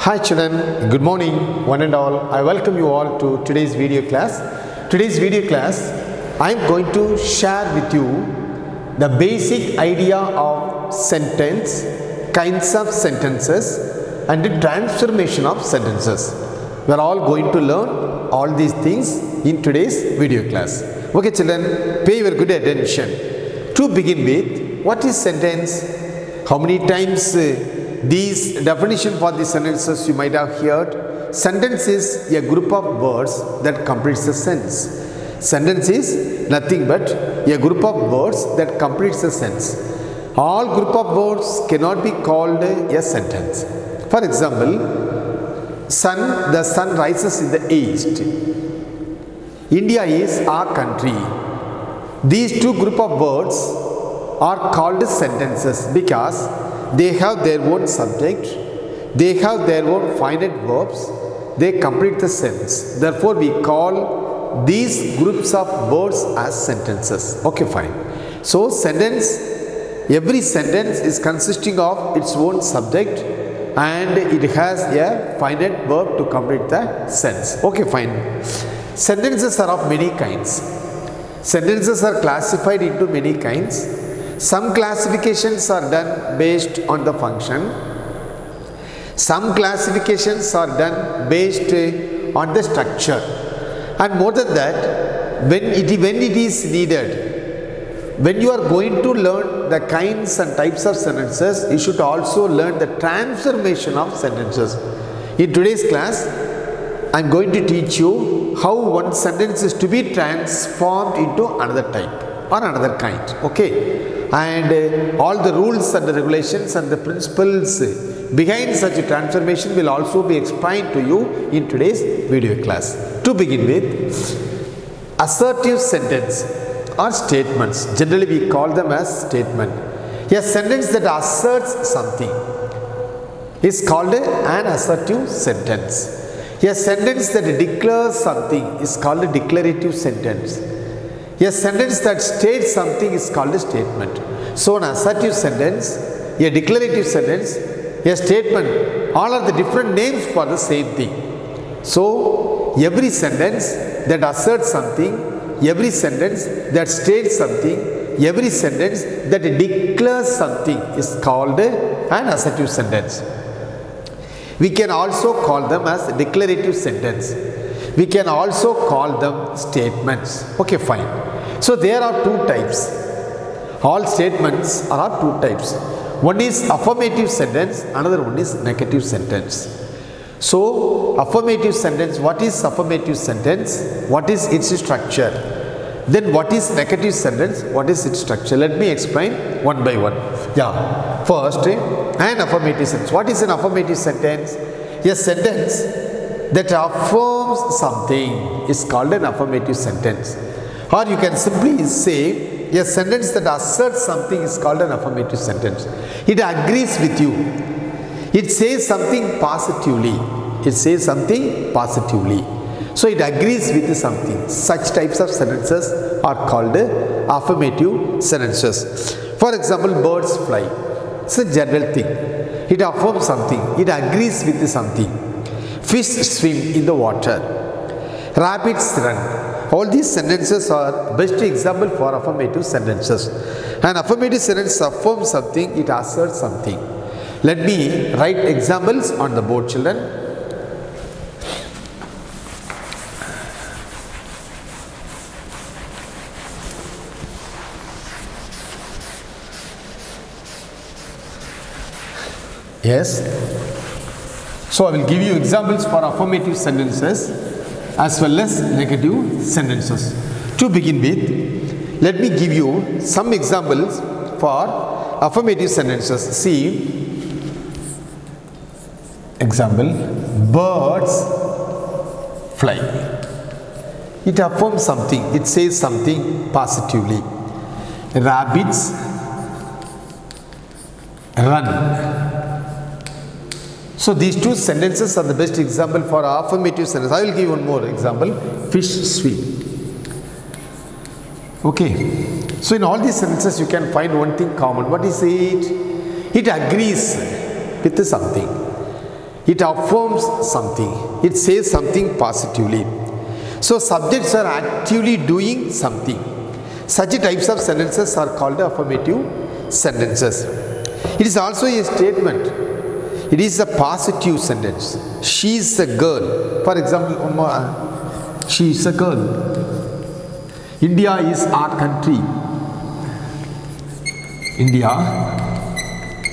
Hi children, good morning one and all. I welcome you all to today's video class. Today's video class, I am going to share with you the basic idea of sentence, kinds of sentences and the transformation of sentences. We are all going to learn all these things in today's video class. Okay children, pay your good attention. To begin with, what is sentence? How many times these definition for the sentences you might have heard? Sentence is a group of words that completes a sentence. Sentence is nothing but a group of words that completes a sentence. All group of words cannot be called a sentence. For example, the sun rises in the east. India is our country. These two group of words are called sentences because they have their own subject, they have their own finite verbs, they complete the sentence. Therefore, we call these groups of words as sentences. Okay, fine. So, every sentence is consisting of its own subject and it has a finite verb to complete the sentence. Okay, fine. Sentences are of many kinds. Sentences are classified into many kinds. Some classifications are done based on the function. Some classifications are done based on the structure. And more than that, when it is needed, when you are going to learn the kinds and types of sentences, you should also learn the transformation of sentences. In today's class, I am going to teach you how one sentence is to be transformed into another type or another kind. Okay. And all the rules and the regulations and the principles behind such a transformation will also be explained to you in today's video class. To begin with, assertive sentence or statements. Generally we call them as statement. A sentence that asserts something is called an assertive sentence. A sentence that declares something is called a declarative sentence. A sentence that states something is called a statement. So, an assertive sentence, a declarative sentence, a statement, all are the different names for the same thing. So, every sentence that asserts something, every sentence that states something, every sentence that declares something is called an assertive sentence. We can also call them as declarative sentence. We can also call them statements. Okay, fine. So, there are two types. All statements are of two types. One is affirmative sentence, another one is negative sentence. So, affirmative sentence, what is affirmative sentence? What is its structure? Then what is negative sentence? What is its structure? Let me explain one by one. Yeah. First, an affirmative sentence. What is an affirmative sentence? A sentence that affirms something is called an affirmative sentence. Or you can simply say a sentence that asserts something is called an affirmative sentence. It agrees with you. It says something positively. It says something positively. So it agrees with something. Such types of sentences are called affirmative sentences. For example, birds fly. It's a general thing. It affirms something. It agrees with something. Fish swim in the water. Rabbits run. All these sentences are best example for affirmative sentences. An affirmative sentence affirms something, it asserts something. Let me write examples on the board, children. Yes. So I will give you examples for affirmative sentences as well as negative sentences. To begin with, let me give you some examples for affirmative sentences. See, example, birds fly. It affirms something, it says something positively. Rabbits run. So these two sentences are the best example for affirmative sentence. I will give one more example. Fish swim. Okay. So in all these sentences you can find one thing common. What is it? It agrees with something. It affirms something. It says something positively. So subjects are actively doing something. Such types of sentences are called affirmative sentences. It is also a statement. It is a positive sentence. She is a girl. For example, one more. She is a girl. India is our country. India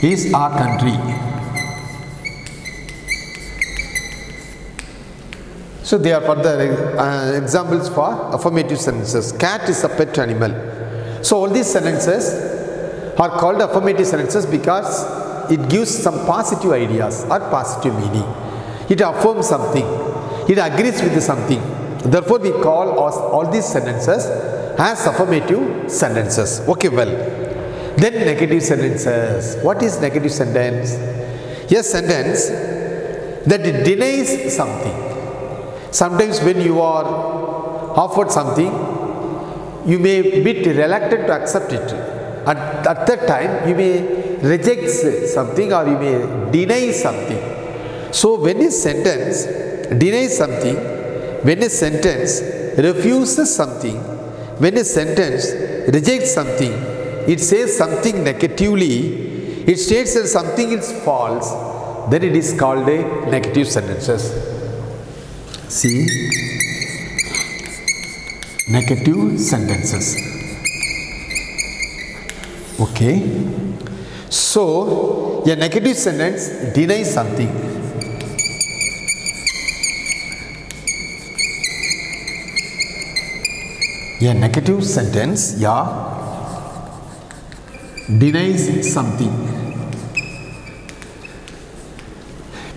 is our country. So they are further examples for affirmative sentences. Cat is a pet animal. So all these sentences are called affirmative sentences because it gives some positive ideas or positive meaning. It affirms something. It agrees with something. Therefore, we call all these sentences as affirmative sentences. Okay, well. Then negative sentences. What is negative sentence? A sentence that denies something. Sometimes when you are offered something, you may be bit reluctant to accept it. At that time, you may reject something or you may deny something. So when a sentence denies something, when a sentence refuses something, when a sentence rejects something, it says something negatively, it states that something is false, then it is called a negative sentences. See, negative sentences. Okay. So, a negative sentence denies something. A negative sentence, denies something.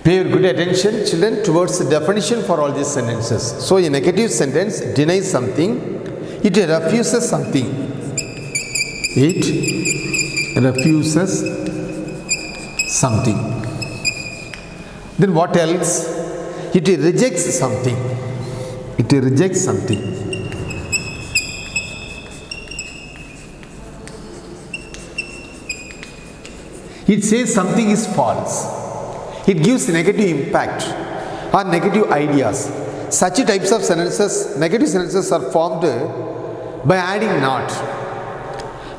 Pay your good attention, children, towards the definition for all these sentences. So, a negative sentence denies something. It refuses something. It refuses something. Then what else? It rejects something. It rejects something. It says something is false. It gives negative impact or negative ideas. Such types of sentences, negative sentences are formed by adding not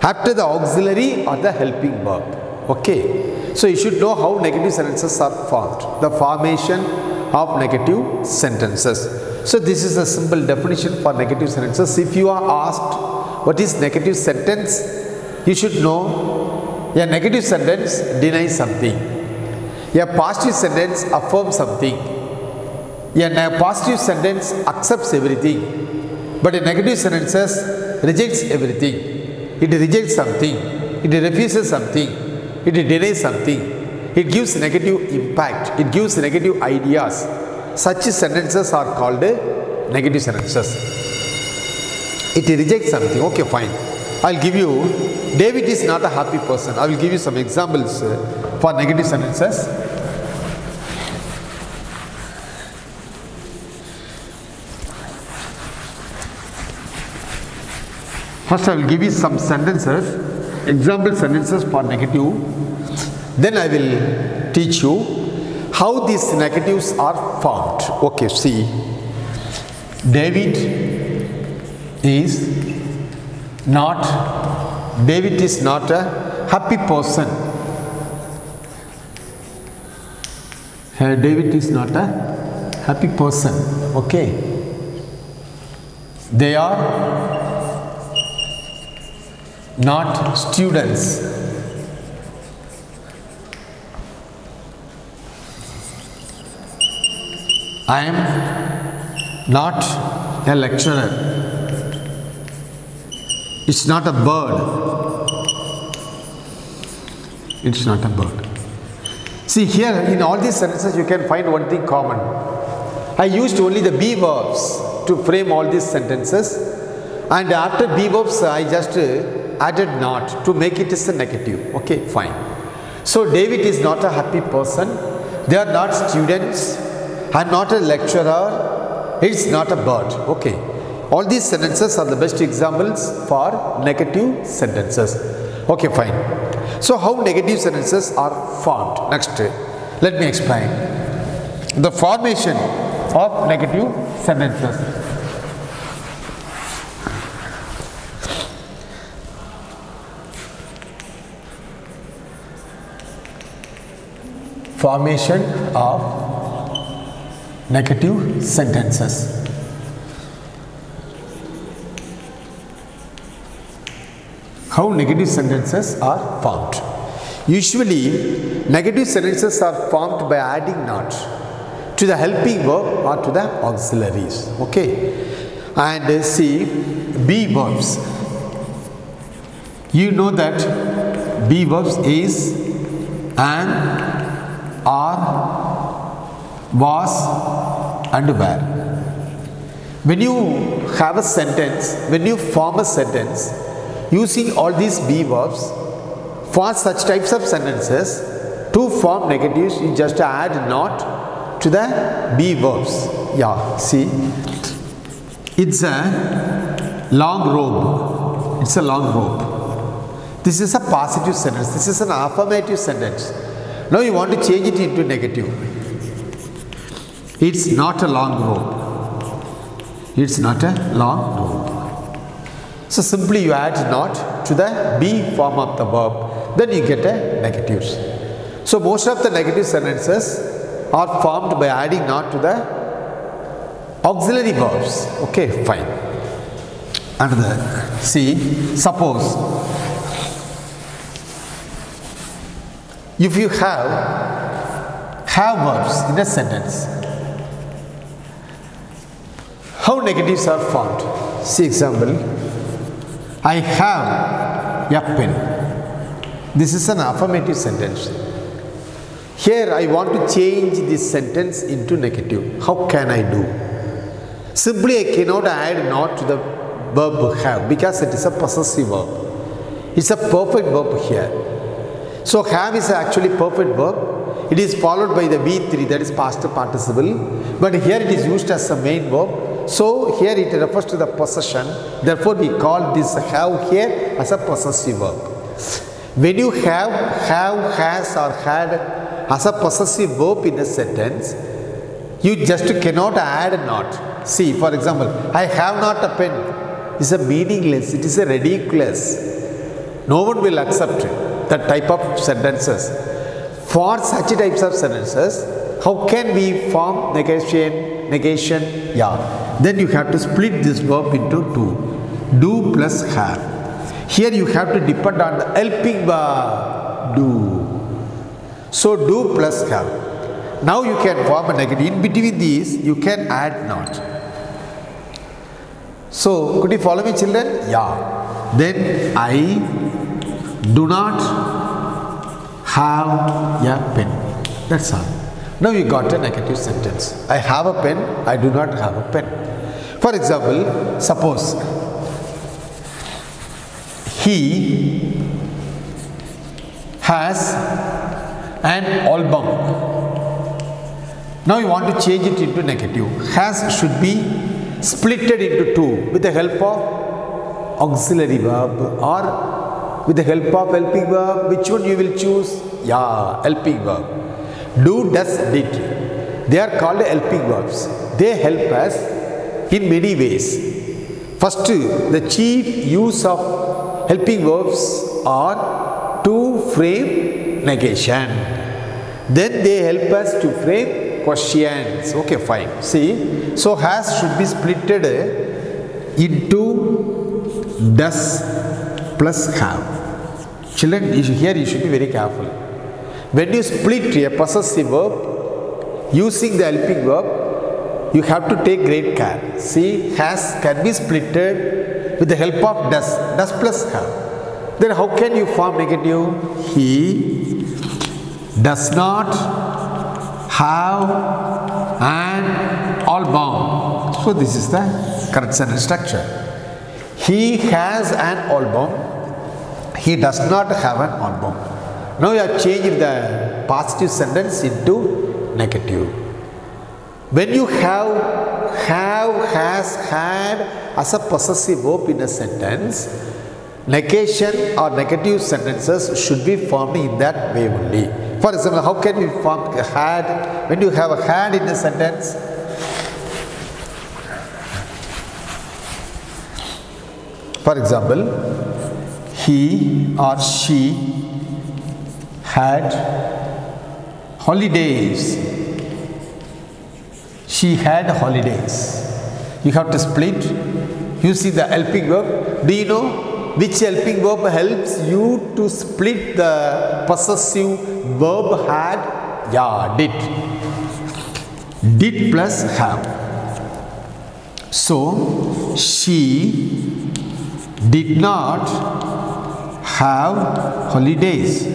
after the auxiliary or the helping verb. Okay. So you should know how negative sentences are formed. The formation of negative sentences. So this is a simple definition for negative sentences. If you are asked what is negative sentence, you should know a negative sentence denies something. A positive sentence affirms something. A positive sentence accepts everything. But a negative sentence rejects everything. It rejects something. It refuses something. It denies something. It gives negative impact. It gives negative ideas. Such sentences are called negative sentences. It rejects something. Okay, fine. I'll give you, David is not a happy person. I will give you some examples for negative sentences. First, I will give you some sentences, example sentences for negative. Then I will teach you how these negatives are formed. Okay, see. David is not a happy person. David is not a happy person. Okay. They are not students. I am not a lecturer. It's not a bird. It's not a bird. See here, in all these sentences you can find one thing common. I used only the be verbs to frame all these sentences, and after be verbs I just added not to make it as a negative. Okay, fine. So David is not a happy person. They are not students. I am not a lecturer. It's not a bird. Okay. All these sentences are the best examples for negative sentences. Okay, fine. So how negative sentences are formed? Next, let me explain. the formation of negative sentences. Formation of negative sentences. How negative sentences are formed? Usually, negative sentences are formed by adding not to the helping verb or to the auxiliaries. Okay, and see be verbs. You know that be verbs is an, are, was, and were. When you have a sentence, when you form a sentence using all these be verbs, for such types of sentences, to form negatives, you just add not to the be verbs. Yeah, see, it's a long robe. It's a long robe. This is a positive sentence. This is an affirmative sentence. Now you want to change it into negative. It's not a long robe. It's not a long robe. So simply you add not to the be form of the verb, then you get a negatives. So most of the negative sentences are formed by adding not to the auxiliary verbs. Okay, fine. Another, see, suppose if you have verbs in a sentence, how negatives are formed? See example, I have a pen. This is an affirmative sentence. Here I want to change this sentence into negative. How can I do? Simply I cannot add not to the verb have because it is a possessive verb. It's a perfect verb here. So have is actually perfect verb. It is followed by the V3, that is past participle. But here it is used as a main verb. So here it refers to the possession. Therefore we call this have here as a possessive verb. When you have, has or had as a possessive verb in a sentence, you just cannot add not. See, for example, I have not a pen. It's a meaningless. It is a ridiculous. No one will accept it. That type of sentences. For such types of sentences, how can we form negation? Yeah. Then you have to split this verb into two. Do plus have. Here you have to depend on the helping verb. Do. So do plus have. Now you can form a negative. In between these, you can add not. So, could you follow me, children? Yeah. Then I do not have a pen. That's all. Now you got a negative sentence. I have a pen. I do not have a pen. For example, suppose he has an album. Now you want to change it into negative. Has should be splitted into two with the help of auxiliary verb or with the help of helping verb. Which one you will choose? Yeah, helping verb. Do, does, did. They are called helping verbs. They help us in many ways. First, the chief use of helping verbs are to frame negation. Then they help us to frame questions. Okay, fine. See, so has should be splitted into does plus have. Children, here you should be very careful. When you split a possessive verb using the helping verb, you have to take great care. See, has can be splitted with the help of does plus have. Then how can you form negative? He does not have an album. So this is the correct sentence structure. He has an album. He does not have an album. Now you are changing the positive sentence into negative. When you have, has, had as a possessive verb in a sentence, negation or negative sentences should be formed in that way only. For example, how can we form had when you have a had in a sentence? For example, he or she had holidays. She had holidays. You have to split using the helping verb. Do you know which helping verb helps you to split the possessive verb had? Yeah, did. Did plus have. So, she did not have holidays.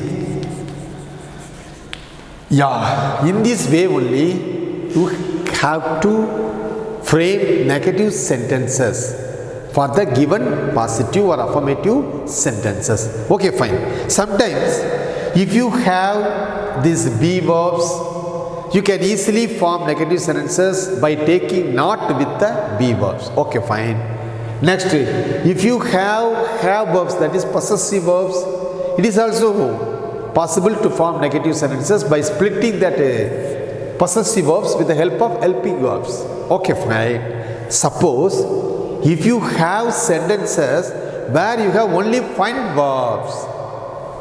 Yeah, in this way only you have to frame negative sentences for the given positive or affirmative sentences. Okay, fine. Sometimes if you have these be verbs, you can easily form negative sentences by taking not with the be verbs. Okay, fine. Next, if you have verbs, that is possessive verbs, it is also possible to form negative sentences by splitting that possessive verbs with the help of helping verbs. Okay, fine. Suppose if you have sentences where you have only finite verbs,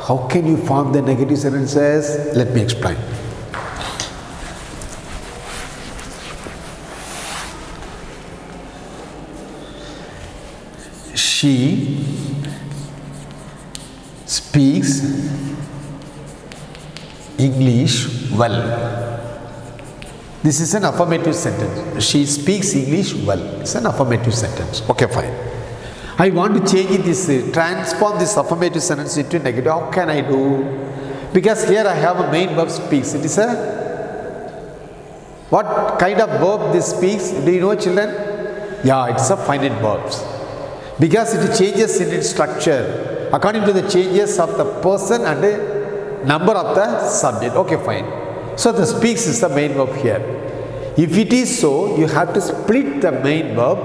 how can you form the negative sentences? Let me explain. She speaks English well. This is an affirmative sentence. She speaks English well. It's an affirmative sentence. Okay, fine. I want to change this, transform this affirmative sentence into negative. How can I do? Because here I have a main verb speaks. It is a, what kind of verb this speaks? Do you know, children? Yeah, it's a finite verbs. Because it changes in its structure according to the changes of the person and the number of the subject. Okay, fine. So the speaks is the main verb here. If it is so, you have to split the main verb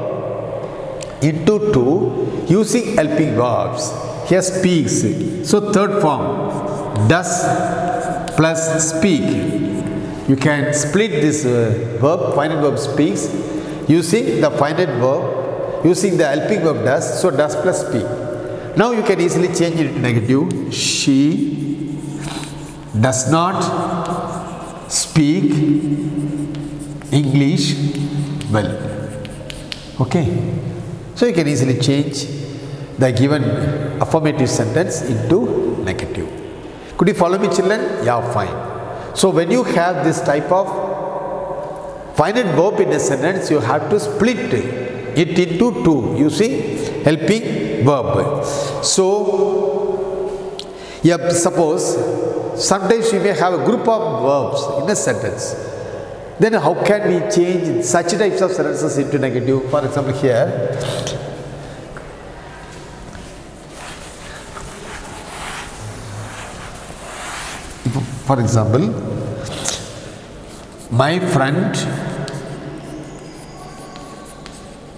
into two using helping verbs. Here speaks. So third form, does plus speak. You can split this verb, finite verb speaks, using the finite verb, using the helping verb does. So does plus speak. Now you can easily change it to negative. She does not speak English well. Okay. So you can easily change the given affirmative sentence into negative. Could you follow me, children? Yeah, fine. So when you have this type of finite verb in a sentence, you have to split it into two using helping verb. So, yeah, suppose sometimes you may have a group of verbs in a sentence. Then how can we change such types of sentences into negative? For example, here, for example, my friend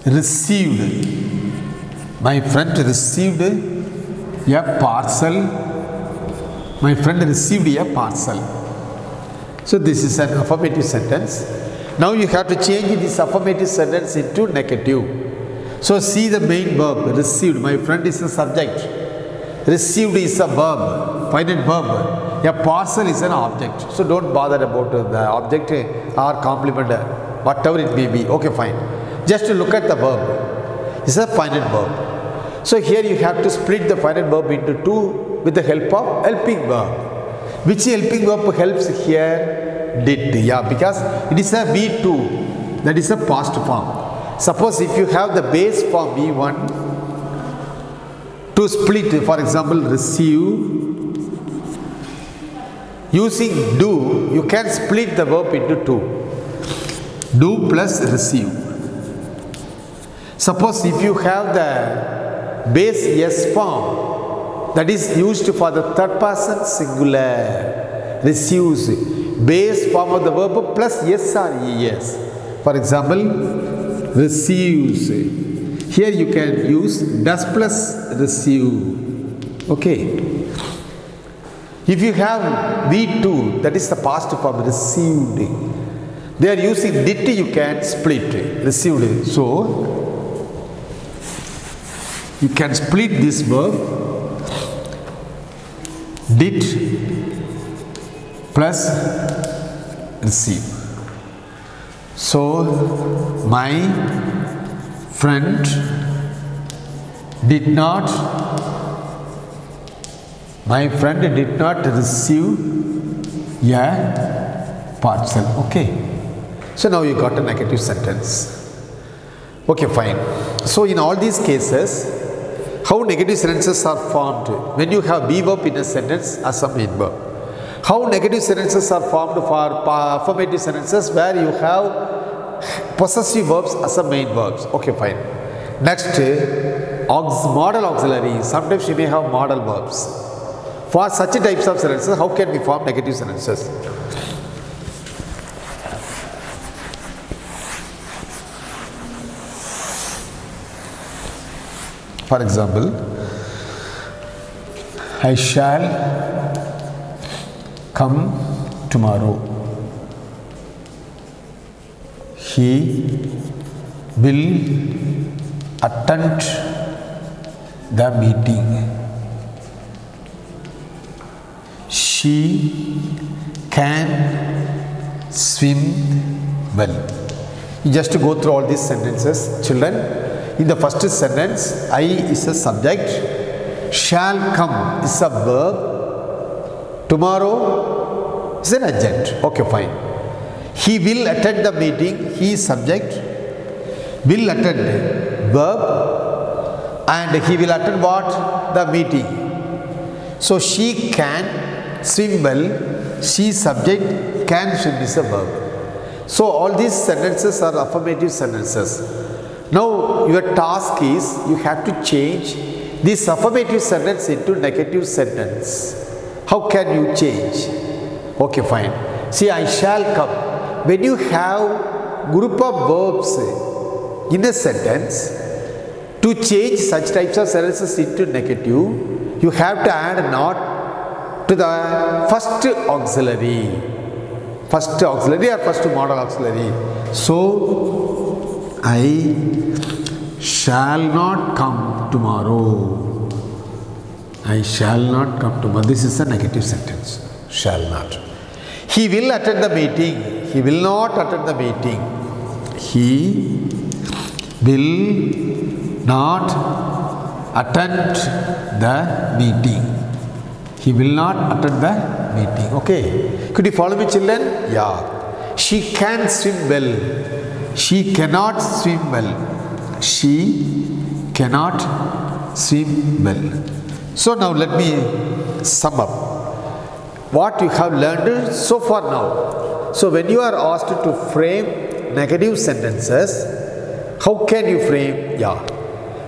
received a parcel. My friend received a parcel. So this is an affirmative sentence. Now you have to change this affirmative sentence into negative. So see the main verb, received. My friend is the subject. Received is a verb, finite verb. A parcel is an object. So don't bother about the object or complement, whatever it may be. Okay, fine. Just to look at the verb. It's a finite verb. So here you have to split the finite verb into two with the help of helping verb. Which helping verb helps here? Did. Yeah, because it is a V2. That is a past form. Suppose if you have the base form V1, to split, for example, receive, using do, you can split the verb into two. Do plus receive. Suppose if you have the base yes form, that is used for the third person singular, receives, base form of the verb plus yes or es. For example, receives. Here you can use does plus receive. Okay. If you have V2, that is the past form, received. They are using did, you can split, received. So, you can split this verb, did plus receive. So, my friend did not receive a parcel. Okay. So now you got a negative sentence. Okay, fine. So in all these cases, how negative sentences are formed? When you have be verb in a sentence as a main verb. How negative sentences are formed for affirmative sentences where you have possessive verbs as a main verbs. Okay, fine. Next, modal auxiliary. Sometimes you may have modal verbs. For such types of sentences, how can we form negative sentences? For example, I shall come tomorrow. He will attend the meeting. She can swim well. You just go through all these sentences, children. In the first sentence, I is a subject, shall come is a verb, tomorrow is an adjunct. Okay, fine. He will attend the meeting, he is subject, will attend verb, and he will attend what? The meeting. So she can swim well, she is subject, can swim is a verb. So all these sentences are affirmative sentences. Now your task is you have to change this affirmative sentence into negative sentence. How can you change? Okay, fine. See, I shall come. When you have group of verbs in a sentence, to change such types of sentences into negative, you have to add not to the first auxiliary. First auxiliary or first modal auxiliary. So, I shall not come tomorrow. I shall not come tomorrow. This is a negative sentence. Shall not. He will attend the meeting. He will not attend the meeting. He will not attend the meeting. He will not attend the meeting. Okay. Could you follow me, children? Yeah. She can swim well. She cannot swim well. She cannot swim well. So now let me sum up what you have learned so far now. So when you are asked to frame negative sentences, how can you frame? Yeah.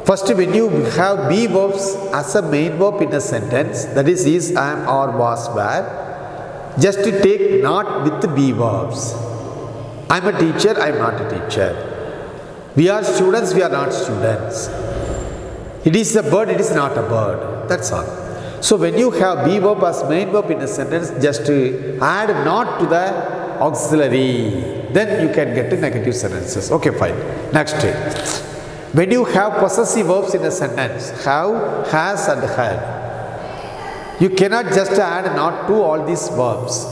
First, when you have be verbs as a main verb in a sentence, that is, am, or, was, were, just to take not with the be verbs. I am a teacher, I am not a teacher. We are students, we are not students. It is a bird, it is not a bird. That's all. So when you have be verb as main verb in a sentence, just to add not to the auxiliary, then you can get to negative sentences. Okay, fine. Next. When you have possessive verbs in a sentence, have, has and had, you cannot just add not to all these verbs.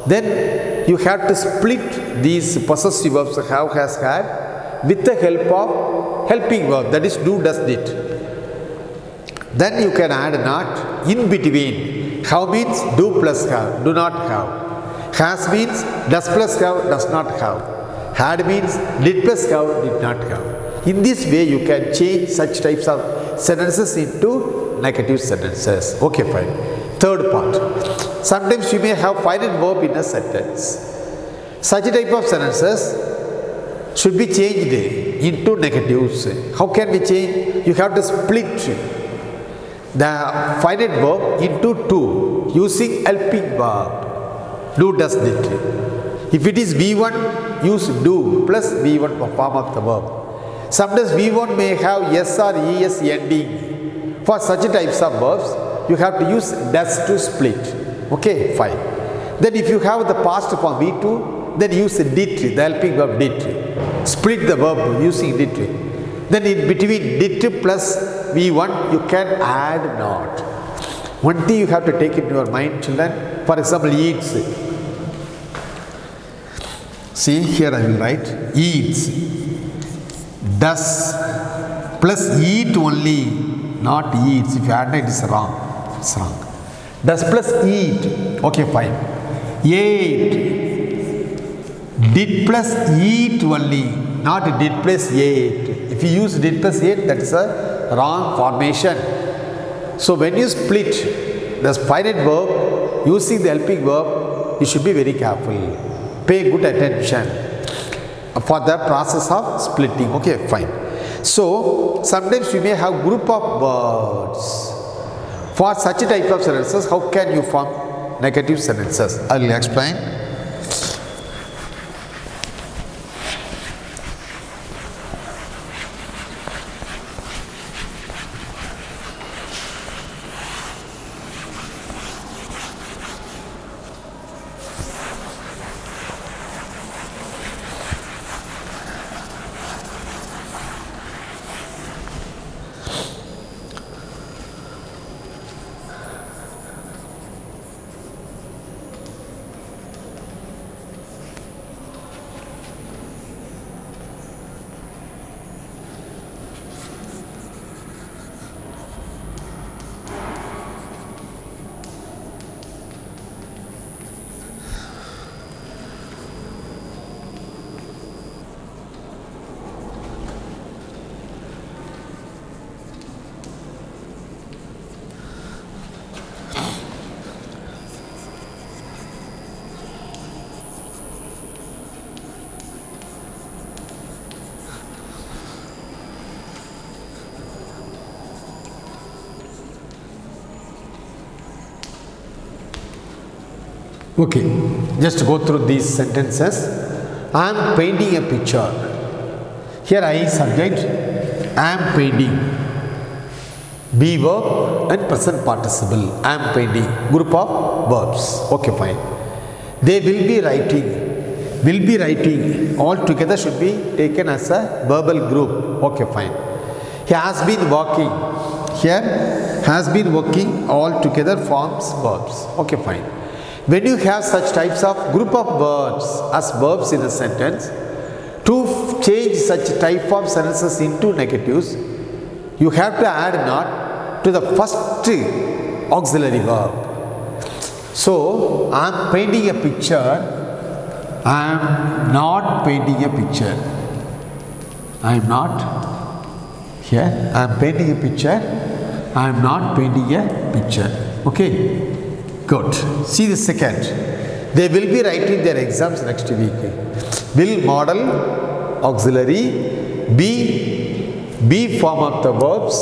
Then you have to split these possessive verbs, have, has, had, with the help of helping verb, that is do, does, did. Then you can add not in between. Have means do plus have, do not have. Has means does plus have, does not have. Had means did plus have, did not have. In this way you can change such types of sentences into negative sentences. Okay, fine. Third part. Sometimes you may have finite verb in a sentence. Such type of sentences should be changed into negatives. How can we change? You have to split the finite verb into two using helping verb. Do, does, did. If it is V1, use do plus V1 form of the verb. Sometimes V1 may have S or ES ending. For such types of verbs, you have to use does to split. Okay, fine. Then if you have the past form V2, then use the did, the helping verb did. Split the verb using did. Then in between did plus V1, you can add not. One thing you have to take into your mind, children. For example, eats. See, here I will write eats. Does plus eat only, not eats. If you add it, it's wrong. It's wrong. Does plus eat. Okay, fine. Ate. Did plus eat only, not did plus ate. If you use did plus ate, that is a wrong formation. So when you split the finite verb using the helping verb, you should be very careful. Pay good attention for the process of splitting. Okay, fine. So sometimes we may have group of words. For such a type of sentences, how can you form negative sentences? I will explain. Okay, just go through these sentences. I am painting a picture. Here I subject, I am painting. Be verb and present participle. I am painting. Group of verbs. Okay, fine. They will be writing. Will be writing. All together should be taken as a verbal group. Okay, fine. He has been walking. Here has been working. All together forms verbs. Okay, fine. When you have such types of group of words as verbs in a sentence, to change such type of sentences into negatives, you have to add not to the first auxiliary verb. So, I am painting a picture. I am not painting a picture. I am not. Here, I am painting a picture. I am not painting a picture. Okay. Good. See the second. They will be writing their exams next week. Will model auxiliary, be form of the verbs,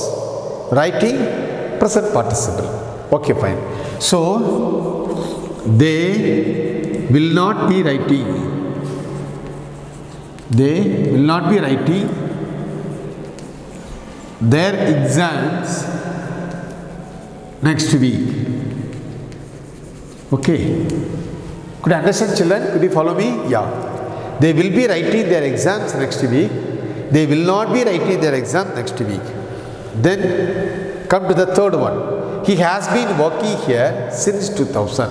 writing present participle. Okay, fine. So they will not be writing. They will not be writing their exams next week. Okay. Could you understand, children? Could you follow me? Yeah. They will be writing their exams next week. They will not be writing their exam next week. Then come to the third one. He has been working here since 2000.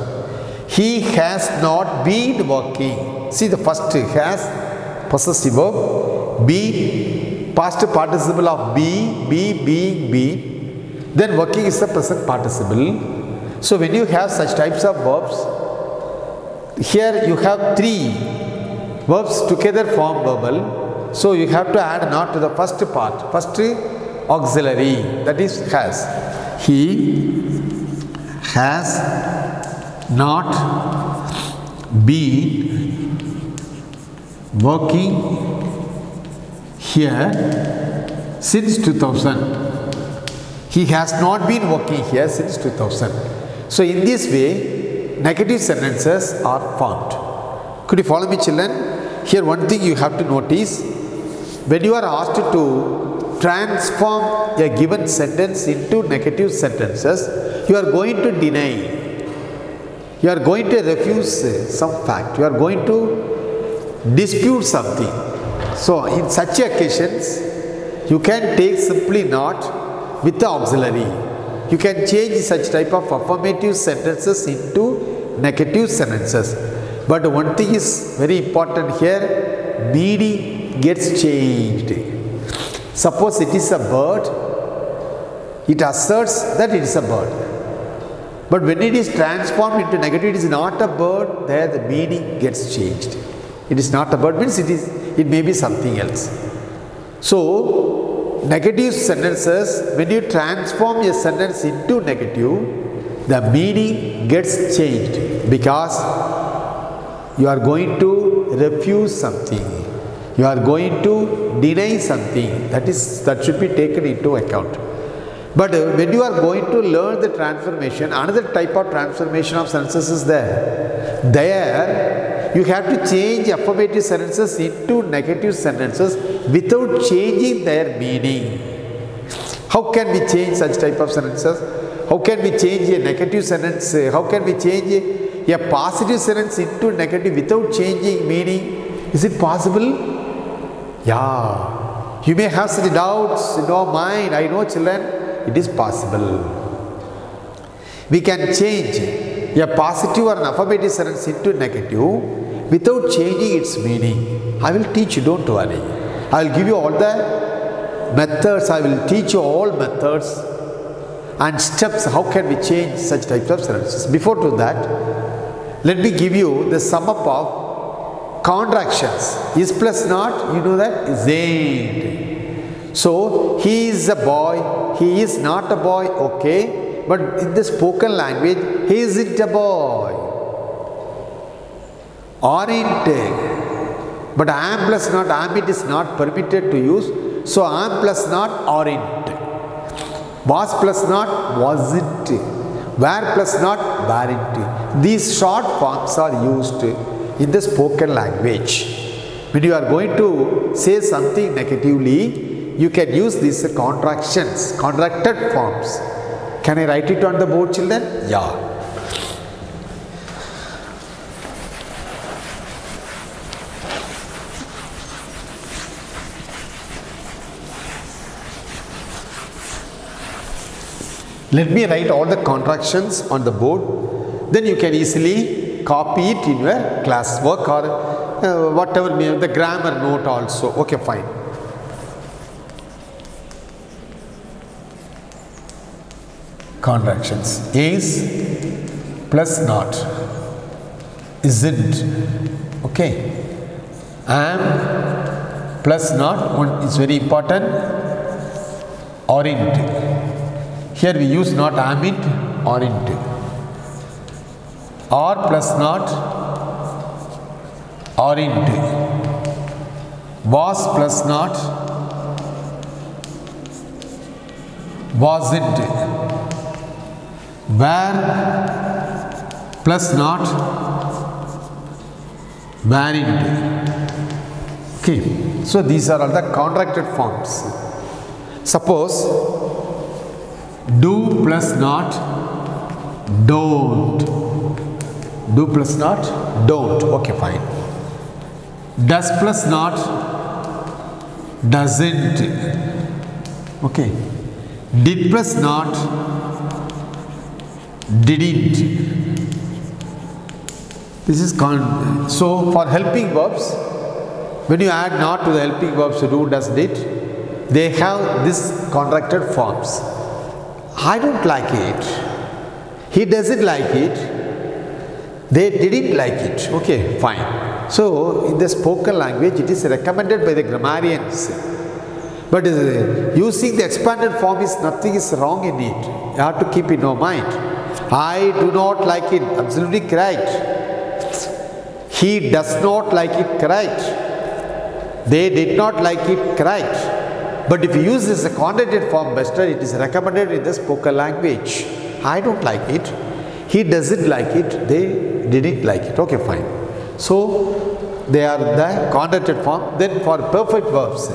He has not been working. See the first has possessive verb. Be past participle of being been. Then working is the present participle. So when you have such types of verbs, here you have three verbs together form verbal. So you have to add not to the first part, first auxiliary, that is has. He has not been working here since 2000. He has not been working here since 2000. So in this way, negative sentences are formed. Could you follow me, children? Here one thing you have to notice, when you are asked to transform a given sentence into negative sentences, you are going to deny. You are going to refuse some fact. You are going to dispute something. So in such occasions, you can take simply not with the auxiliary. You can change such type of affirmative sentences into negative sentences. But one thing is very important here, meaning gets changed. Suppose it is a bird, it asserts that it is a bird. But when it is transformed into negative, it is not a bird, there the meaning gets changed. It is not a bird means it may be something else. So, negative sentences, when you transform a sentence into negative, the meaning gets changed because you are going to refuse something. You are going to deny something. That should be taken into account. But when you are going to learn the transformation, another type of transformation of sentences is there. There, you have to change affirmative sentences into negative sentences without changing their meaning. How can we change such type of sentences? How can we change a negative sentence? How can we change a positive sentence into negative without changing meaning? Is it possible? Yeah. You may have such doubts in your mind. I know, children. It is possible. We can change a positive or an affirmative sentence into negative without changing its meaning. I will teach you, don't worry. I will give you all the methods. I will teach you all methods and steps. How can we change such types of sentences? Before to that, let me give you the sum up of contractions. Is plus not, you know that, is ain't. So, he is a boy, he is not a boy, okay. But in the spoken language, he isn't a boy. Aren't. But am plus not, am it is not permitted to use. So, am plus not, aren't. Was plus not, wasn't. Were plus not, weren't. These short forms are used in the spoken language. When you are going to say something negatively, you can use these contractions, contracted forms. Can I write it on the board, children? Yeah. Let me write all the contractions on the board. Then you can easily copy it in your class work or whatever, the grammar note also. Okay, fine. Contractions. Is plus not. Isn't. Okay. Am plus not. One is very important. Aren't. Here we use not am it, aren't. Or plus not. Aren't. Was plus not. Wasn't. Were plus not, weren't. Okay, so these are all the contracted forms. Suppose do plus not, don't. Do plus not, don't. Okay, fine. Does plus not, doesn't. Okay. Did plus not, didn't. This is so for helping verbs, when you add not to the helping verbs do, does, did, they have this contracted forms. I don't like it. He doesn't like it. They didn't like it. Okay, fine. So in the spoken language, it is recommended by the grammarians. But using the expanded form is nothing is wrong in it. You have to keep in your mind. I do not like it, absolutely correct. He does not like it, correct. They did not like it, correct. But if you use this as a contracted form, better, it is recommended in the spoken language. I don't like it. He doesn't like it. They didn't like it. Okay, fine. So they are the contracted form. Then for perfect verbs,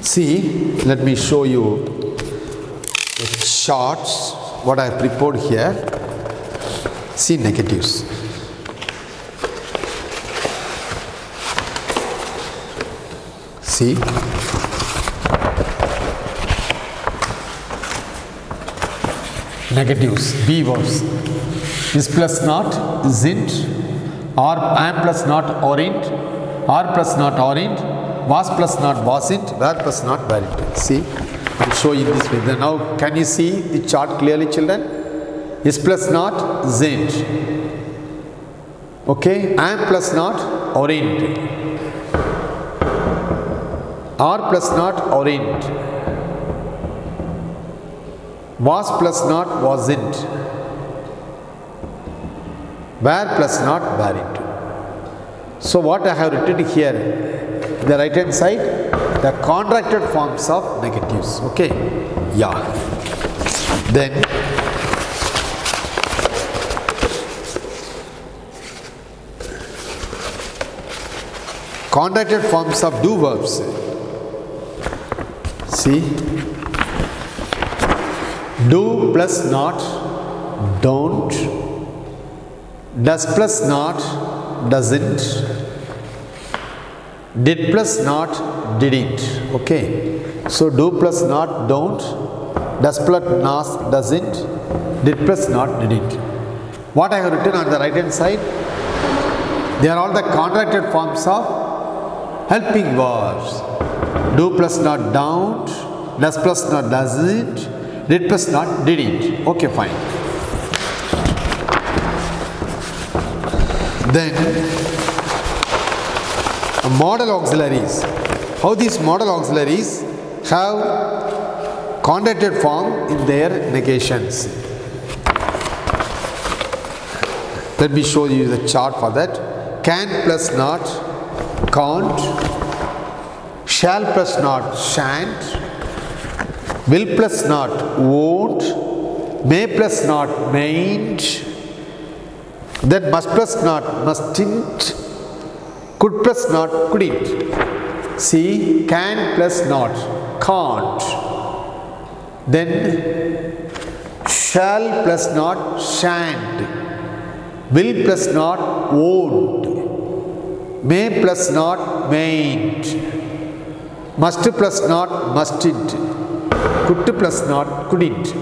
See, let me show you the charts, what I have prepared here. See negatives. See, negatives, be verbs. Is plus not, isn't, or am plus not, aren't, are plus not, aren't, was plus not, wasn't, were plus not, weren't. See, I will show you this way. Then now, can you see the chart clearly, children? Is plus not, isn't. Okay, am plus not, aren't. Are plus not, aren't. Was plus not, wasn't. Were plus not, weren't. So what I have written here, the right hand side, the contracted forms of negatives. Okay, yeah. Then contracted forms of do verbs. See, do plus not, don't. Does plus not, doesn't. Did plus not, didn't. Okay. So do plus not, don't. Does plus not, doesn't. Did plus not, didn't. What I have written on the right hand side, they are all the contracted forms of helping verbs. Do plus not, don't. Does plus not, doesn't. Did plus not, didn't. Okay, fine. Then modal auxiliaries. How these modal auxiliaries have contracted form in their negations. Let me show you the chart for that. Can plus not, can't. Shall plus not, shan't. Will plus not, won't. May plus not, mayn't. Then must plus not, mustn't. Could plus not, couldn't. See, can plus not, can't. Then shall plus not, shan't. Will plus not, won't. May plus not, mayn't. Must plus not, mustn't. Could plus not, couldn't.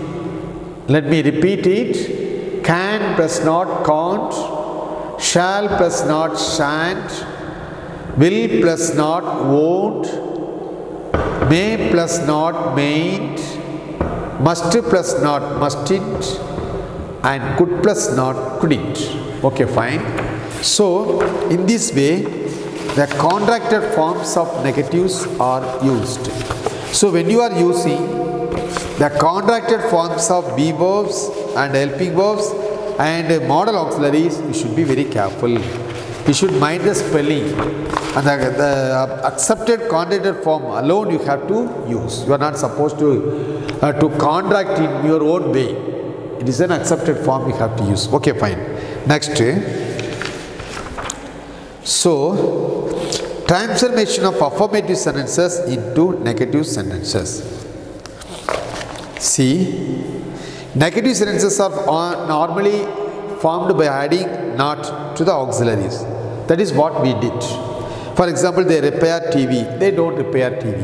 Let me repeat it. Can plus not, can't. Shall plus not, shan't. Will plus not, won't. May plus not, mayn't. Must plus not, mustn't. And could plus not, couldn't. Okay, fine. So, in this way, the contracted forms of negatives are used. So, when you are using the contracted forms of be verbs and helping verbs and modal auxiliaries, you should be very careful. You should mind the spelling, and the accepted contracted form alone you have to use. You are not supposed to contract in your own way. It is an accepted form you have to use. Okay, fine. Next. So, transformation of affirmative sentences into negative sentences. See, negative sentences are normally formed by adding not to the auxiliaries. That is what we did. For example, they repair TV. They don't repair TV.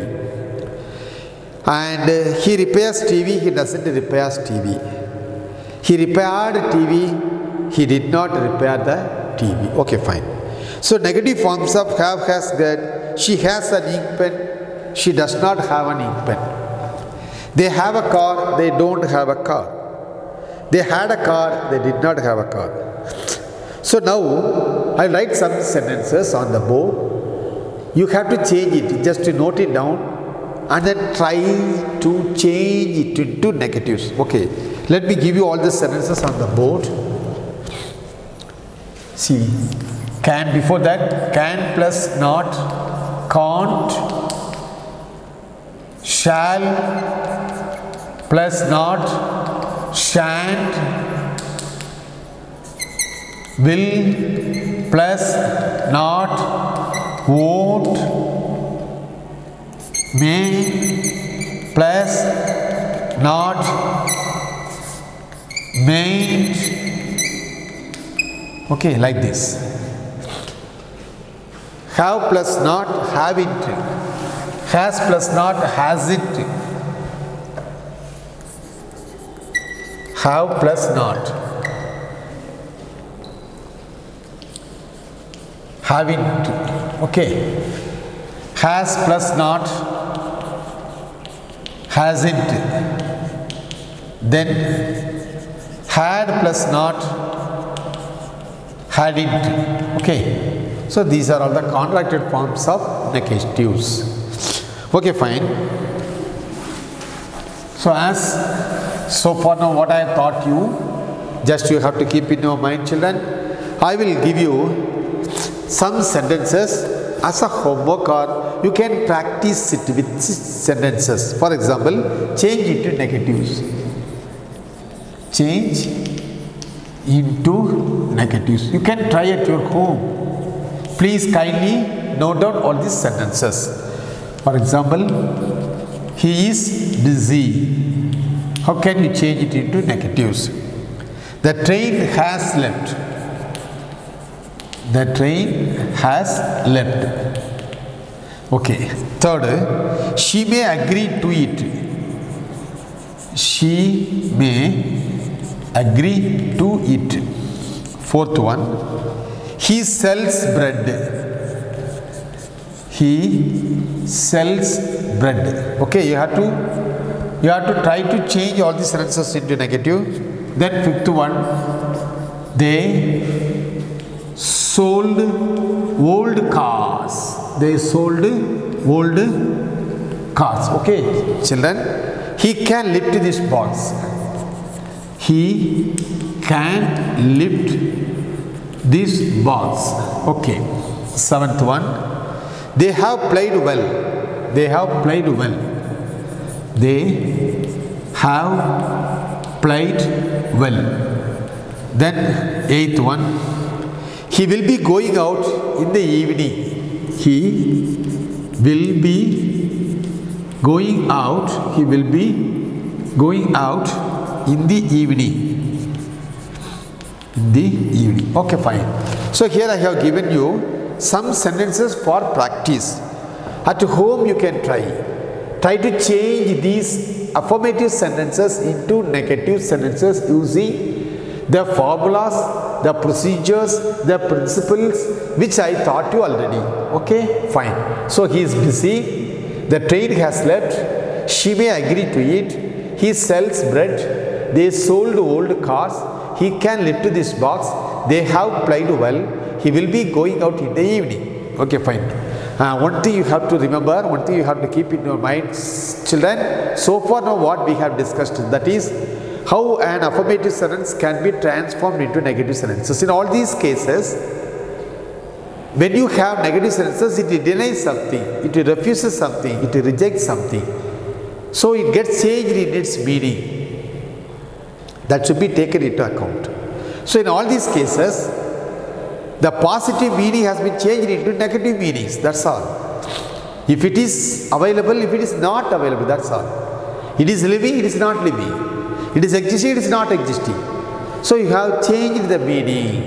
And he repairs TV. He doesn't repair TV. He repaired TV. He did not repair the TV. Okay, fine. So, negative forms of have, has, get. She has an ink pen. She does not have an ink pen. They have a car, they don't have a car. They had a car, they did not have a car. So now, I write some sentences on the board. You have to change it, just to note it down and then try to change it into negatives. Okay, let me give you all the sentences on the board. See, can, before that, can plus not, can't. Shall plus not, shan't. Will plus not, won't. may plus not, mayn't. Okay, like this. Have plus not, haven't. Has plus not, hasn't. Have plus not, haven't. Okay. Has plus not, hasn't. Then had plus not, hadn't. Okay. So these are all the contracted forms of negatives. Okay, fine. So far now what I have taught you, just you have to keep in your mind, children. I will give you some sentences as a homework, or you can practice it with sentences. For example, change into negatives. Change into negatives. You can try at your home. Please kindly note down all these sentences. For example, he is busy. How can you change it into negatives? The train has left. The train has left. Okay. Third, she may agree to it. She may agree to it. Fourth one, he sells bread. He sells bread. Okay, you have to try to change all these sentences into negative. Then fifth one, they sold old cars. They sold old cars. Okay, children, he can lift this box. He can lift this box. Okay. Seventh one, they have played well. They have played well. They have played well. Then eighth one, he will be going out in the evening. He will be going out. He will be going out in the evening. In the evening. Okay, fine. So here I have given you some sentences for practice. At home you can try. Try to change these affirmative sentences into negative sentences using the formulas, the procedures, the principles which I taught you already. Okay, fine. So he is busy. The train has left. She may agree to it. He sells bread. They sold old cars. He can lift this box. They have played well. He will be going out in the evening. Okay, fine. One thing you have to remember, one thing you have to keep in your mind, children, so far now what we have discussed, that is how an affirmative sentence can be transformed into negative sentences. In all these cases, when you have negative sentences, it denies something, it refuses something, it rejects something. So it gets changed in its meaning. That should be taken into account. So in all these cases, the positive meaning has been changed into negative meanings. That's all. If it is available, if it is not available, that's all. It is living, it is not living. It is existing, it is not existing. So you have changed the meaning.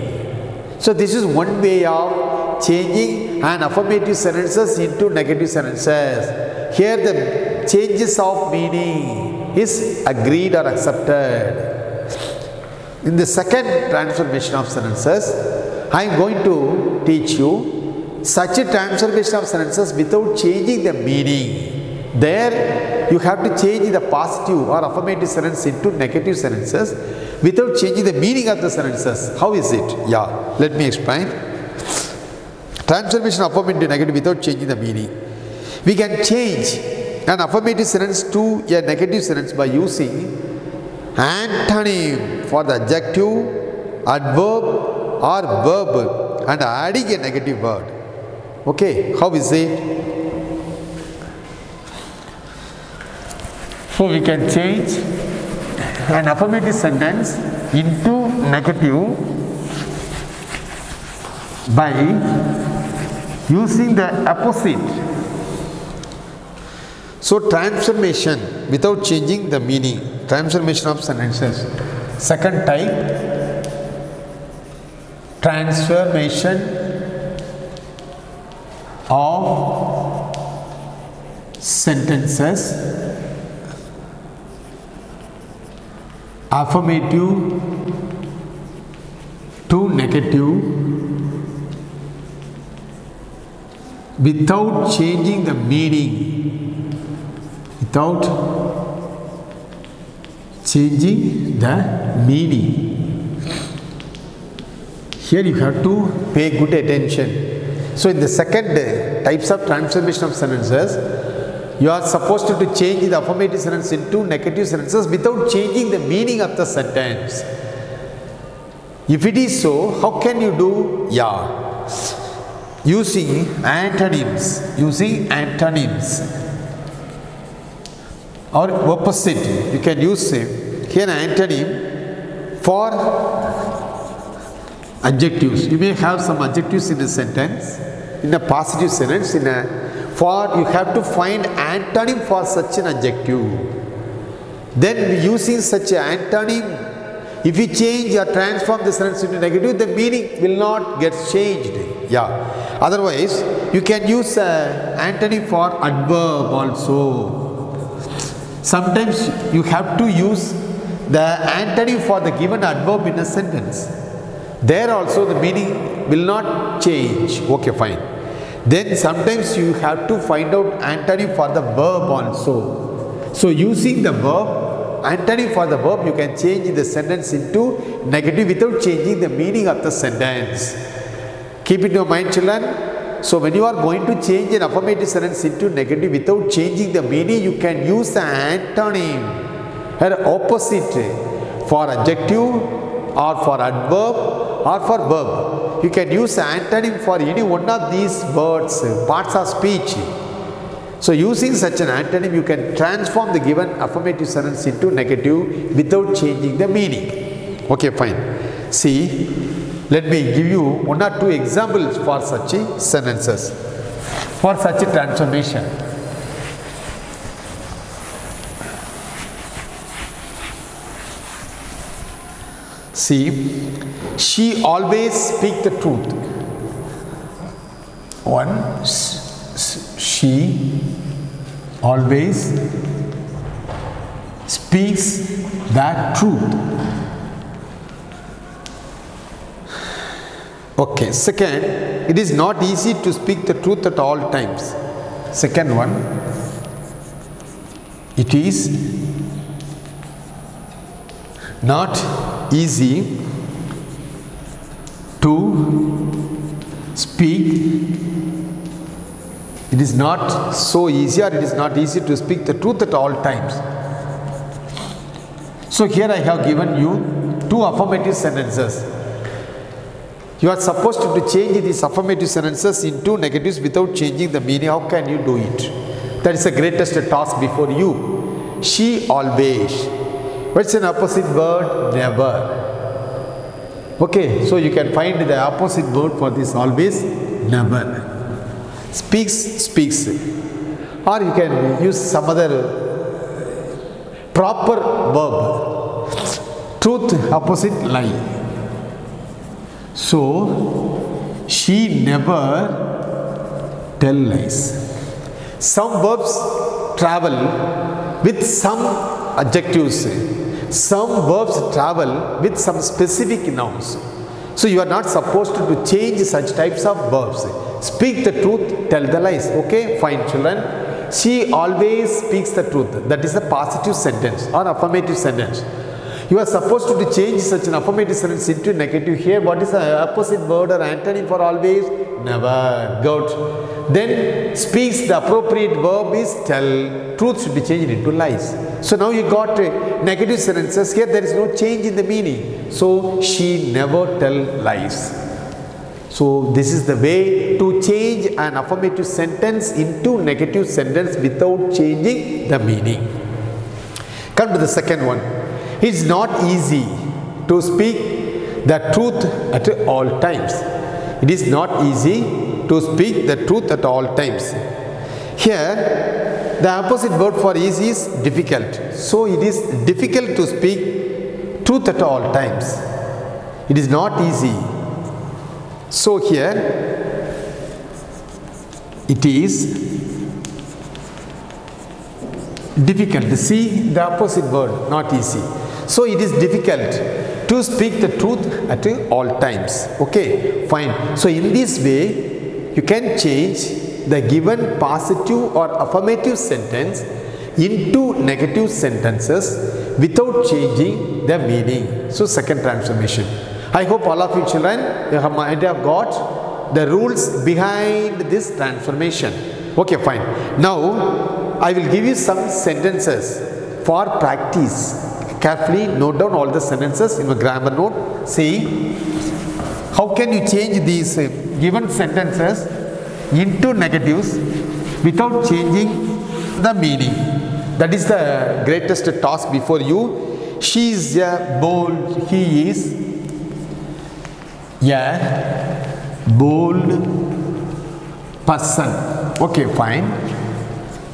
So this is one way of changing an affirmative sentences into negative sentences. Here the changes of meaning is agreed or accepted. In the second transformation of sentences, I am going to teach you such a transformation of sentences without changing the meaning. There you have to change the positive or affirmative sentence into negative sentences without changing the meaning of the sentences. How is it? Yeah, let me explain. Transformation of affirmative to negative without changing the meaning. We can change an affirmative sentence to a negative sentence by using antonym for the adjective, adverb or verb and adding a negative word. Okay, how is it? So we can change an affirmative sentence into negative by using the opposite. So transformation without changing the meaning. Transformation of sentences. Second type, transformation of sentences. Affirmative to negative without changing the meaning. Without changing the meaning. Here you have to pay good attention. So in the second types of transformation of sentences, you are supposed to change the affirmative sentence into negative sentences without changing the meaning of the sentence. If it is so, how can you do? Yeah, using antonyms. Using antonyms or opposite. You can use here an antonym for adjectives. You may have some adjectives in a sentence, in a positive sentence, you have to find antonym for such an adjective. Then using such an antonym, if you change or transform the sentence into negative, the meaning will not get changed. Yeah. Otherwise, you can use an antonym for adverb also. Sometimes you have to use the antonym for the given adverb in a sentence. There also the meaning will not change. Okay, fine. Then sometimes you have to find out antonym for the verb also. So using the verb, antonym for the verb, you can change the sentence into negative without changing the meaning of the sentence. Keep it in your mind, children. So when you are going to change an affirmative sentence into negative without changing the meaning, you can use the antonym or opposite for adjective or for adverb or for verb. You can use antonym for any one of these words, parts of speech. So using such an antonym, you can transform the given affirmative sentence into negative without changing the meaning. Okay, fine. See, let me give you one or two examples for such sentences, for such a transformation. See, she always speaks the truth. One, she always speaks the truth. Okay, second, it is not easy to speak the truth at all times. Second one, it is not easy to speak. It is not so easy, or it is not easy to speak the truth at all times. So here I have given you two affirmative sentences. You are supposed to change these affirmative sentences into negatives without changing the meaning. How can you do it? That is the greatest task before you. She always. What's an opposite word? Never. Okay, so you can find the opposite word for this always. Never. Speaks, speaks. Or you can use some other proper verb. Truth, opposite lie. So, she never tell lies. Some verbs travel with some adjectives. Some verbs travel with some specific nouns. So, you are not supposed to change such types of verbs. Speak the truth, tell the lies. Okay, fine, children. She always speaks the truth. That is a positive sentence or affirmative sentence. You are supposed to change such an affirmative sentence into negative. Here, what is the opposite word or antonym for always? Never. Good. Then speaks, the appropriate verb is tell. Truth should be changed into lies. So now you got negative sentences. Here there is no change in the meaning. So she never tell lies. So this is the way to change an affirmative sentence into negative sentence without changing the meaning. Come to the second one. It's not easy to speak the truth at all times. It is not easy to speak the truth at all times. Here, the opposite word for easy is difficult. So it is difficult to speak truth at all times. It is not easy. So here it is difficult. See the opposite word, not easy. So it is difficult to speak the truth at all times. Okay, fine. So in this way, you can change the given positive or affirmative sentence into negative sentences without changing the meaning. So second transformation. I hope all of you children, you might have got the rules behind this transformation. Okay, fine. Now, I will give you some sentences for practice. Carefully note down all the sentences in a grammar note. See, how can you change these given sentences into negatives without changing the meaning? That is the greatest task before you. She is a bold, he is a bold person. Okay, fine.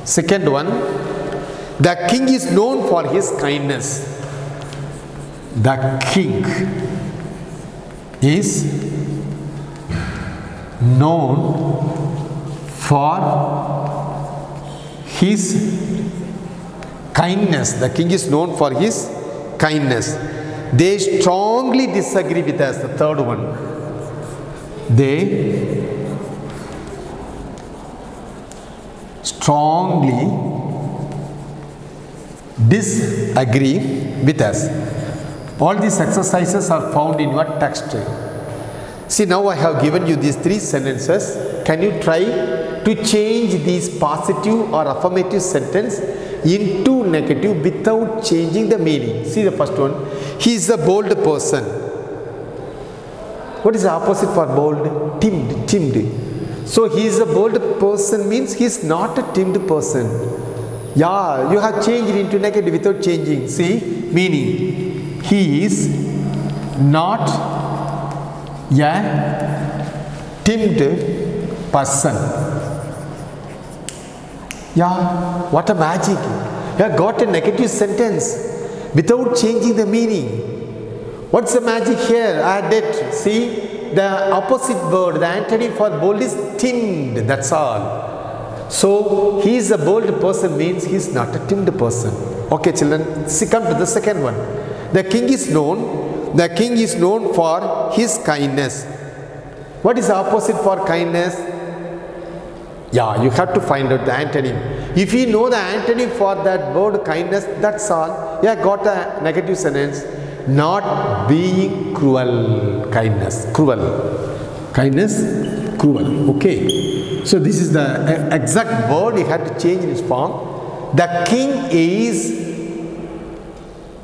Second one, the king is known for his kindness. The king is known for his kindness. The king is known for his kindness. They strongly disagree with us. The third one. They strongly disagree with us. All these exercises are found in your text. See, now I have given you these three sentences. Can you try to change these positive or affirmative sentence into negative without changing the meaning? See the first one. He is a bold person. What is the opposite for bold? Timid. So he is a bold person means he is not a timid person. Yeah, you have changed it into negative without changing. See, meaning he is not a timid person. Yeah, what a magic. You have got a negative sentence without changing the meaning. What's the magic here? Add it. See, the opposite word, the antonym for bold is timid. That's all. So, he is a bold person means he is not a timid person. Okay, children, see, come to the second one. The king is known. The king is known for his kindness. What is the opposite for kindness? Yeah, you have to find out the antonym. If you know the antonym for that word kindness, that's all. Yeah, got a negative sentence. Not being cruel. Kindness, cruel. Kindness, cruel. Okay. So this is the exact word you have to change in its form. The king is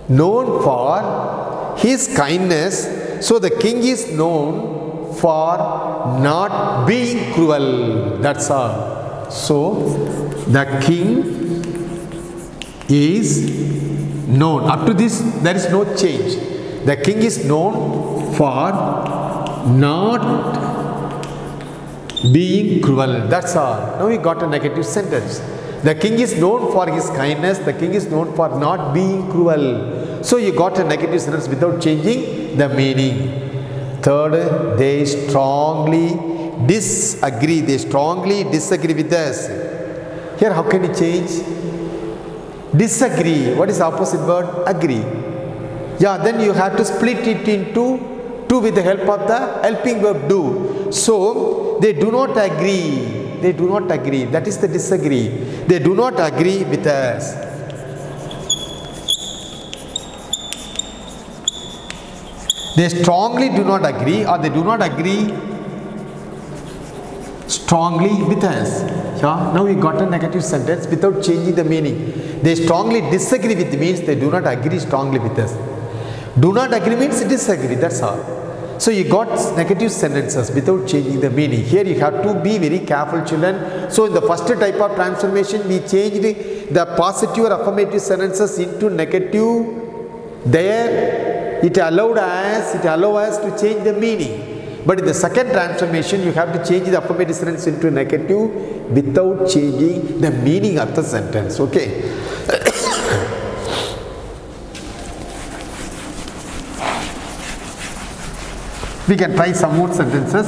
known for his kindness. So the king is known for not being cruel. That's all. So the king is known. Up to this there is no change. The king is known for not being cruel. That's all. Now we got a negative sentence. The king is known for his kindness. The king is known for not being cruel. So you got a negative sentence without changing the meaning. Third, they strongly disagree. They strongly disagree with us. Here, how can you change? Disagree. What is the opposite word? Agree. Yeah, then you have to split it into two with the help of the helping verb do. So, they do not agree. They do not agree. That is the disagree. They do not agree with us. They strongly do not agree, or they do not agree strongly with us. Yeah? Now we got a negative sentence without changing the meaning. They strongly disagree with means they do not agree strongly with us. Do not agree means disagree, that's all. So you got negative sentences without changing the meaning. Here you have to be very careful, children. So in the first type of transformation, we changed the positive or affirmative sentences into negative. There it allowed us to change the meaning. But in the second transformation, you have to change the affirmative sentence into negative without changing the meaning of the sentence. Okay. We can try some more sentences.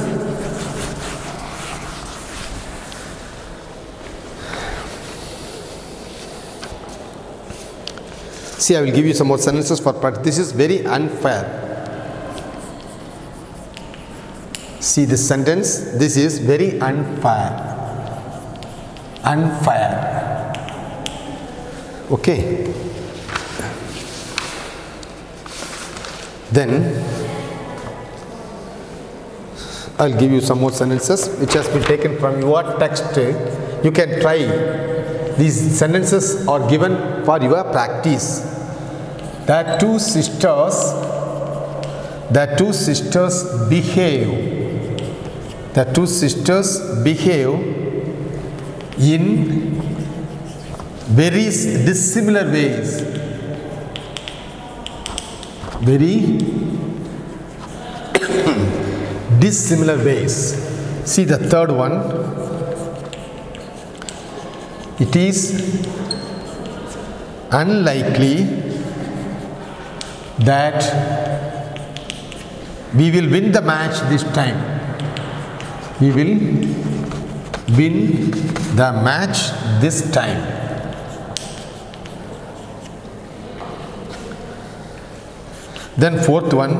See, I will give you some more sentences for practice. This is very unfair. See this sentence. This is very unfair. Unfair. Okay. Then I'll give you some more sentences which has been taken from your text. You can try. These sentences are given for your practice. The two sisters behave in very dissimilar ways. Very dissimilar ways. See the third one. It is unlikely that we will win the match this time. We will win the match this time. Then fourth one,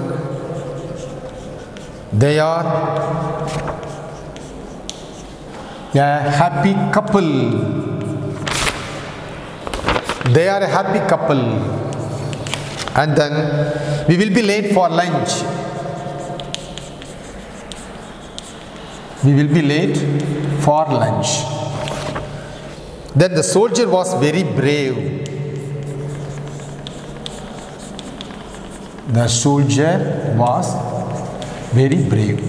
they are a happy couple. They are a happy couple. And then we will be late for lunch. We will be late for lunch. Then the soldier was very brave. The soldier was very brave.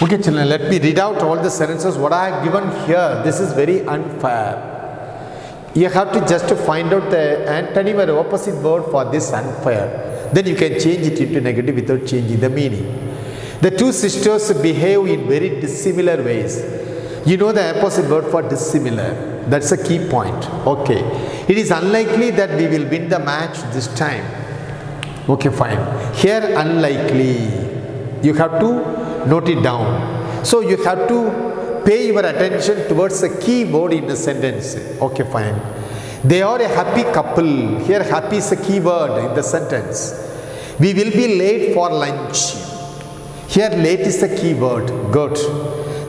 Okay children, let me read out all the sentences what I have given here. This is very unfair. You have to just find out the antonym or opposite word for this unfair. Then you can change it into negative without changing the meaning. The two sisters behave in very dissimilar ways. You know the opposite word for dissimilar. That's a key point. Okay. It is unlikely that we will win the match this time. Okay, fine. Here unlikely. You have to note it down. So you have to pay your attention towards a key word in the sentence. Okay, fine. They are a happy couple. Here happy is a key word in the sentence. We will be late for lunch. Here late is the key word. Good.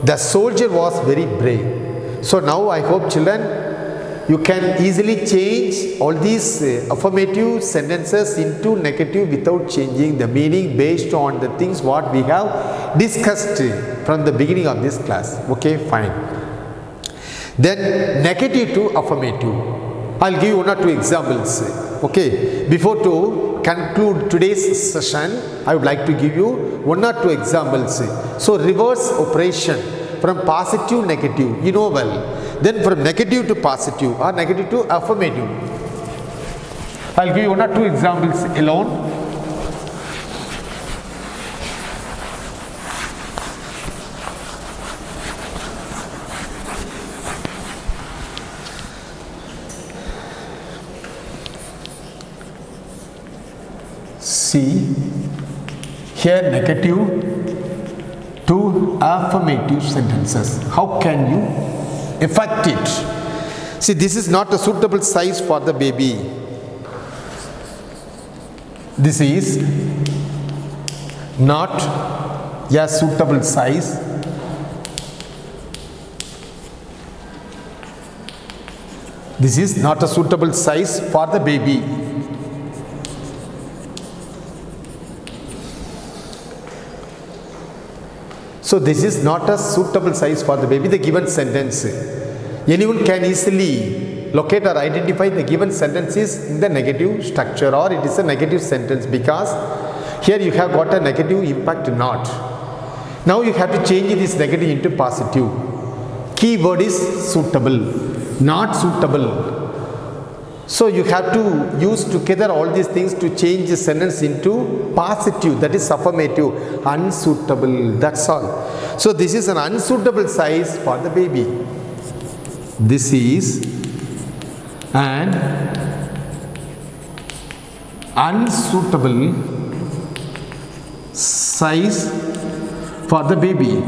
The soldier was very brave. So now I hope children you can easily change all these affirmative sentences into negative without changing the meaning based on the things what we have discussed from the beginning of this class. Okay, fine. Then negative to affirmative. I'll give you one or two examples. Okay, before to conclude today's session, I would like to give you one or two examples. So reverse operation from positive negative, you know well. Then from negative to positive or negative to affirmative. I'll give you one or two examples alone. See, here negative to affirmative sentences. How can you effect it? See, this is not a suitable size for the baby. This is not a suitable size. This is not a suitable size for the baby. So this is not a suitable size for the baby, the given sentence. Anyone can easily locate or identify the given sentence is in the negative structure or it is a negative sentence because here you have got a negative impact not. Now you have to change this negative into positive. Key word is suitable, not suitable. So you have to use together all these things to change the sentence into positive, that is affirmative. Unsuitable, that's all. So this is an unsuitable size for the baby. This is an unsuitable size for the baby.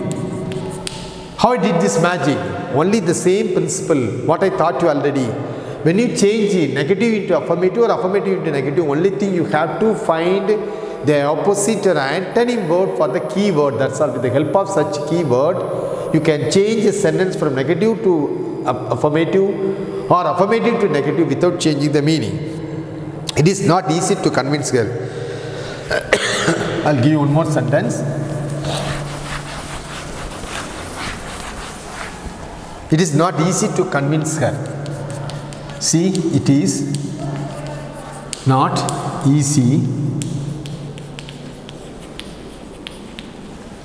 How I did this magic? Only the same principle, what I taught you already. When you change negative into affirmative or affirmative into negative, only thing you have to find the opposite or antonym word for the key word. That's all. With the help of such key word, you can change a sentence from negative to affirmative or affirmative to negative without changing the meaning. It is not easy to convince her. I'll give you one more sentence. It is not easy to convince her. See, it is not easy.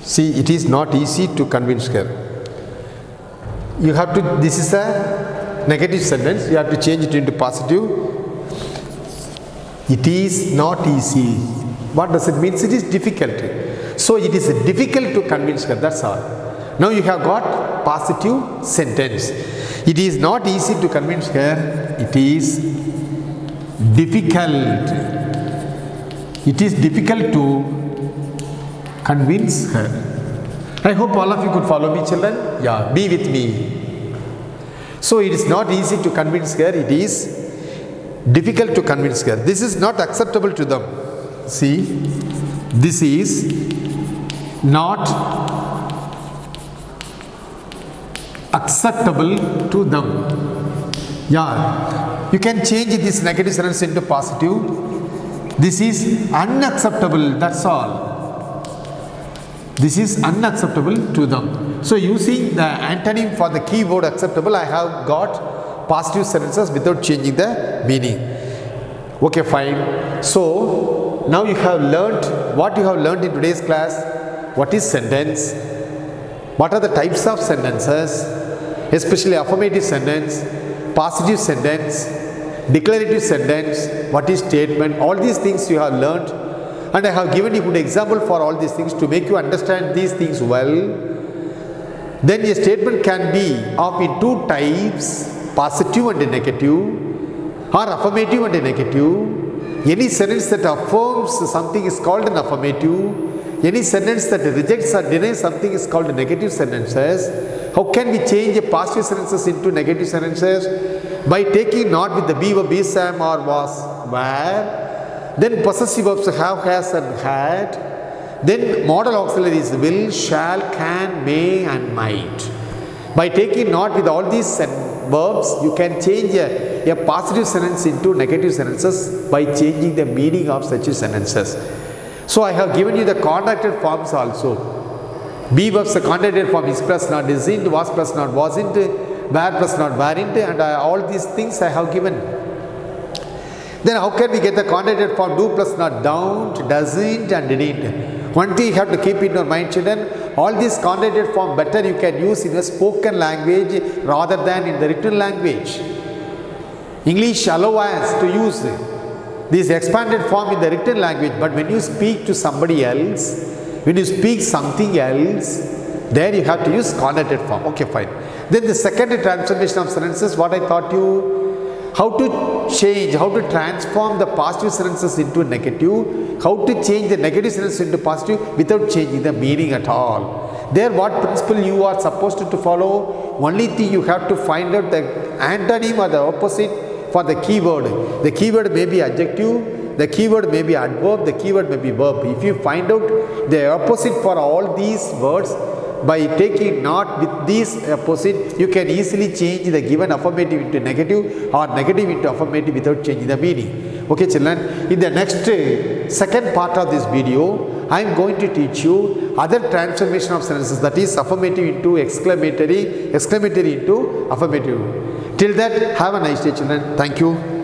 See, it is not easy to convince her. You have to, this is a negative sentence, you have to change it into positive. It is not easy. What does it mean? It is difficult. So it is difficult to convince her, that's all. Now you have got positive sentence. It is not easy to convince her. It is difficult. It is difficult to convince her. I hope all of you could follow me, children. Yeah, be with me. So it is not easy to convince her. It is difficult to convince her. This is not acceptable to them. See, this is not acceptable to them. Yeah, you can change this negative sentence into positive. This is unacceptable, that's all. This is unacceptable to them. So using the antonym for the keyword acceptable, I have got positive sentences without changing the meaning. Okay, fine. So now you have learnt what you have learnt in today's class. What is sentence? What are the types of sentences? Especially affirmative sentence, positive sentence, declarative sentence, what is statement, all these things you have learnt, and I have given you good example for all these things to make you understand these things well. Then a statement can be of in two types, positive and negative, or affirmative and negative. Any sentence that affirms something is called an affirmative. Any sentence that rejects or denies something is called negative sentences. How can we change a positive sentences into negative sentences? By taking not with the be, were, be, sam or was, were. Then possessive verbs have, has and had. Then modal auxiliaries will, shall, can, may and might. By taking not with all these verbs, you can change a positive sentence into negative sentences by changing the meaning of such sentences. So I have given you the contracted forms also. Be verbs, the contracted form is plus not isn't, was plus not wasn't, were plus not weren't, and all these things I have given. Then how can we get the contracted form? Do plus not don't, doesn't and didn't. One thing you have to keep in your mind, children, all these contracted form better you can use in the spoken language rather than in the written language. English allows us to use this expanded form in the written language, but when you speak to somebody else, when you speak something else, there you have to use contracted form. Okay, fine. Then the second transformation of sentences, what I taught you, how to change, how to transform the positive sentences into negative, how to change the negative sentence into positive without changing the meaning at all. There what principle you are supposed to follow? Only thing you have to find out the antonym or the opposite for the keyword. The keyword may be adjective, the keyword may be adverb, the keyword may be verb. If you find out the opposite for all these words, by taking not with these opposite, you can easily change the given affirmative into negative or negative into affirmative without changing the meaning. Okay, children, in the next second part of this video, I am going to teach you other transformation of sentences, that is affirmative into exclamatory, exclamatory into affirmative. Till that, have a nice day, children. Thank you.